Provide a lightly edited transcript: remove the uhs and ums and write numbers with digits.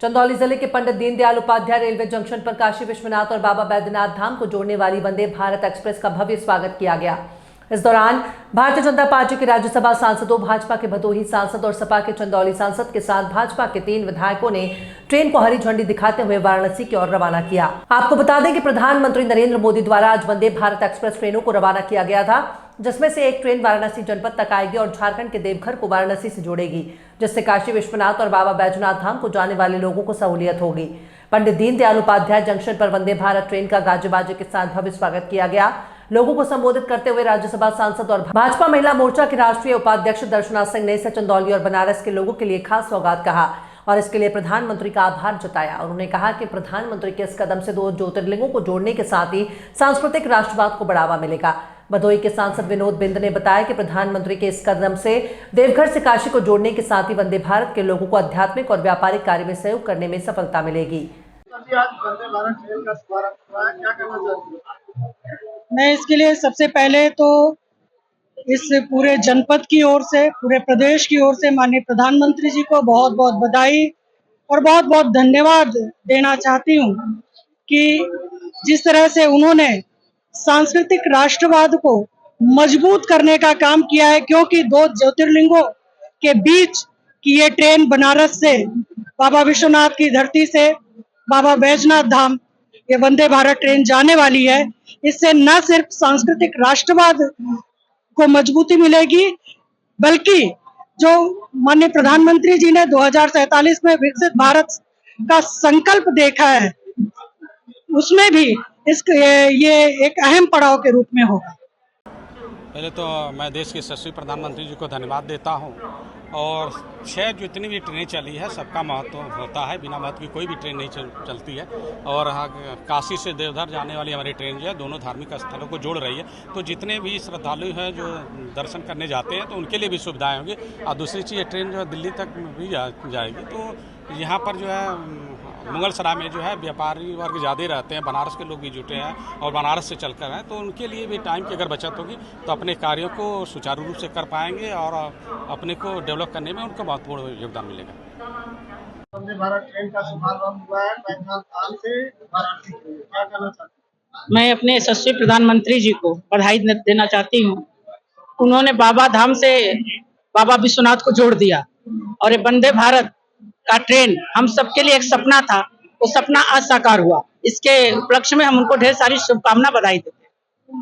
चंदौली जिले के Pandit Deendayal Upadhyay railway junction पर काशी विश्वनाथ और बाबा बैद्यनाथ धाम को जोड़ने वाली वंदे भारत एक्सप्रेस का भव्य स्वागत किया गया। इस दौरान भारतीय जनता पार्टी के राज्यसभा सांसदों, भाजपा के भदोही सांसद और सपा के चंदौली सांसद के साथ भाजपा के 3 विधायकों ने ट्रेन को हरी झंडी दिखाते हुए वाराणसी की ओर रवाना किया। आपको बता दें कि प्रधानमंत्री नरेंद्र मोदी द्वारा आज वंदे भारत एक्सप्रेस ट्रेनों को रवाना किया गया था, जिसमें से एक ट्रेन वाराणसी जनपद तक आएगी और झारखंड के देवघर को वाराणसी से जोड़ेगी, जिससे काशी विश्वनाथ और बाबा बैजनाथ धाम को जाने वाले लोगों को सहूलियत होगी। पंडित दीनदयाल उपाध्याय जंक्शन पर वंदे भारत ट्रेन का गाजे बाजे के साथ भव्य स्वागत किया गया। लोगों को संबोधित करते हुए राज्यसभा सांसद और भाजपा महिला मोर्चा के राष्ट्रीय उपाध्यक्ष दर्शना सिंह ने इसे चंदौली और बनारस के लोगों के लिए खास सौगात कहा और इसके लिए प्रधानमंत्री का आभार जताया। उन्होंने कहा कि प्रधानमंत्री के इस कदम से 2 ज्योतिर्लिंगों को जोड़ने के साथ ही सांस्कृतिक राष्ट्रवाद को बढ़ावा मिलेगा। भदोही के सांसद विनोद बिंद ने बताया कि प्रधानमंत्री के इस कदम से देवघर से काशी को जोड़ने के साथ ही वंदे भारत के लोगों को आध्यात्मिक और व्यापारिक कार्य में सहयोग करने में सफलता मिलेगी। मैं इसके लिए सबसे पहले तो इस पूरे जनपद की ओर से, पूरे प्रदेश की ओर से माननीय प्रधानमंत्री जी को बहुत बहुत बधाई और बहुत बहुत धन्यवाद देना चाहती हूँ कि जिस तरह से उन्होंने सांस्कृतिक राष्ट्रवाद को मजबूत करने का काम किया है, क्योंकि 2 ज्योतिर्लिंगों के बीच की ये ट्रेन बनारस से बाबा विश्वनाथ की धरती से बाबा बैजनाथ धाम ये वंदे भारत ट्रेन जाने वाली है। इससे न सिर्फ सांस्कृतिक राष्ट्रवाद को मजबूती मिलेगी, बल्कि जो माननीय प्रधानमंत्री जी ने 2047 में विकसित भारत का संकल्प देखा है, उसमें भी ये एक अहम पड़ाव के रूप में होगा। पहले तो मैं देश के यशस्वी प्रधानमंत्री जी को धन्यवाद देता हूं और 6 जितनी भी ट्रेनें चली है सबका महत्व होता है, बिना महत्व की कोई भी ट्रेन नहीं चलती है। और काशी से देवघर जाने वाली हमारी ट्रेन जो है दोनों धार्मिक स्थलों को जोड़ रही है, तो जितने भी श्रद्धालु हैं जो दर्शन करने जाते हैं तो उनके लिए भी सुविधाएँ होंगी। और दूसरी चीज़ ये ट्रेन जो है दिल्ली तक भी जाएगी, तो यहाँ पर जो है मुगलसराय में जो है व्यापारी वर्ग ज़्यादा रहते हैं, बनारस के लोग भी जुटे हैं और बनारस से चलकर हैं, तो उनके लिए भी टाइम की अगर बचत होगी तो अपने कार्यों को सुचारू रूप से कर पाएंगे और अपने को डेवलप करने में उनका महत्वपूर्ण योगदान मिलेगा। वंदे भारत ट्रेन का शुभारंभ हुआ है बैजनाथ धाम से वाराणसी, क्या कहना चाहते हैं? मैं अपने यशस्वी प्रधानमंत्री जी को बधाई देना चाहती हूँ। उन्होंने बाबा धाम से बाबा विश्वनाथ को जोड़ दिया और ये वंदे भारत का ट्रेन हम सबके लिए एक सपना था, वो सपना आज साकार हुआ। इसके उपलक्ष्य में हम उनको ढेर सारी शुभकामना बधाई देते हैं।